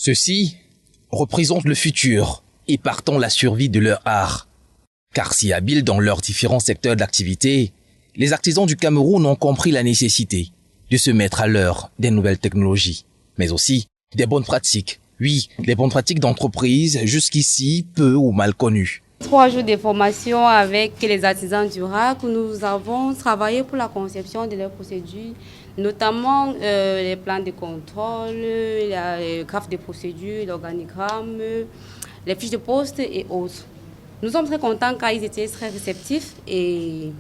Ceux-ci représentent le futur et partant la survie de leur art. Car si habiles dans leurs différents secteurs d'activité, les artisans du Cameroun ont compris la nécessité de se mettre à l'heure des nouvelles technologies, mais aussi des bonnes pratiques. Oui, des bonnes pratiques d'entreprise jusqu'ici peu ou mal connues. 3 jours de formation avec les artisans du RAC où nous avons travaillé pour la conception de leurs procédures, notamment les plans de contrôle, les graphes de procédures, l'organigramme, les fiches de poste et autres. Nous sommes très contents car ils étaient très réceptifs et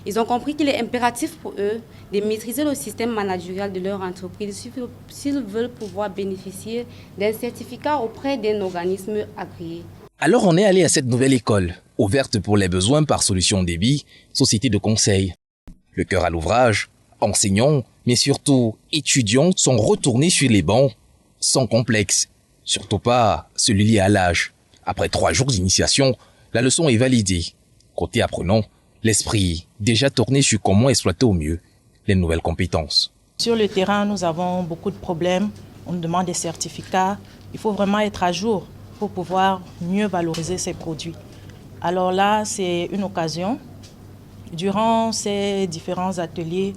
ils ont compris qu'il est impératif pour eux de maîtriser le système managérial de leur entreprise s'ils veulent pouvoir bénéficier d'un certificat auprès d'un organisme agréé. Alors on est allé à cette nouvelle école, ouverte pour les besoins par Solutions Débit, société de conseil. Le cœur à l'ouvrage, enseignants, mais surtout étudiants sont retournés sur les bancs, sans complexe, surtout pas celui lié à l'âge. Après 3 jours d'initiation, la leçon est validée. Côté apprenant, l'esprit déjà tourné sur comment exploiter au mieux les nouvelles compétences. Sur le terrain, nous avons beaucoup de problèmes. On nous demande des certificats. Il faut vraiment être à jour pour pouvoir mieux valoriser ces produits. Alors là, c'est une occasion. Durant ces différents ateliers,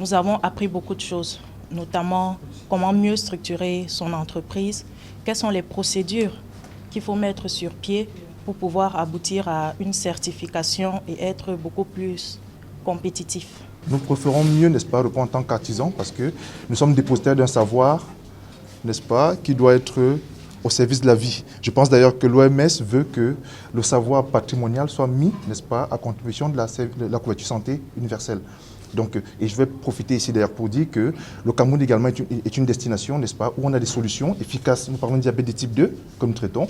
nous avons appris beaucoup de choses, notamment comment mieux structurer son entreprise, quelles sont les procédures qu'il faut mettre sur pied pour pouvoir aboutir à une certification et être beaucoup plus compétitif. Nous préférons mieux, n'est-ce pas, répondre en tant qu'artisans parce que nous sommes dépositaires d'un savoir, n'est-ce pas, qui doit être au service de la vie. Je pense d'ailleurs que l'OMS veut que le savoir patrimonial soit mis, n'est-ce pas, à contribution de la couverture santé universelle. Donc, et je vais profiter ici d'ailleurs pour dire que le Cameroun également est une destination, n'est-ce pas, où on a des solutions efficaces. Nous parlons de diabète de type 2, comme nous traitons.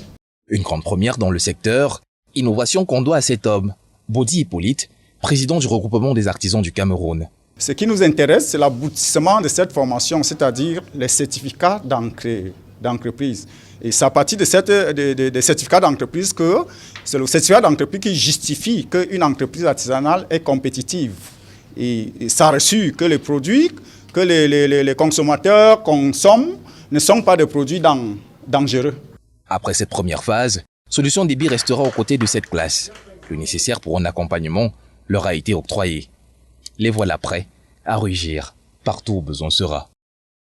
Une grande première dans le secteur, innovation qu'on doit à cet homme, Bodi Hippolyte, président du regroupement des artisans du Cameroun. Ce qui nous intéresse, c'est l'aboutissement de cette formation, c'est-à-dire les certificats d'entreprise. Et c'est à partir des certificats d'entreprise que c'est le certificat d'entreprise qui justifie qu'une entreprise artisanale est compétitive. Et ça reçut que les produits que les consommateurs consomment ne sont pas des produits dangereux. Après cette première phase, Solutions Débit restera aux côtés de cette classe. Le nécessaire pour un accompagnement leur a été octroyé. Les voilà prêts à rugir partout où besoin sera.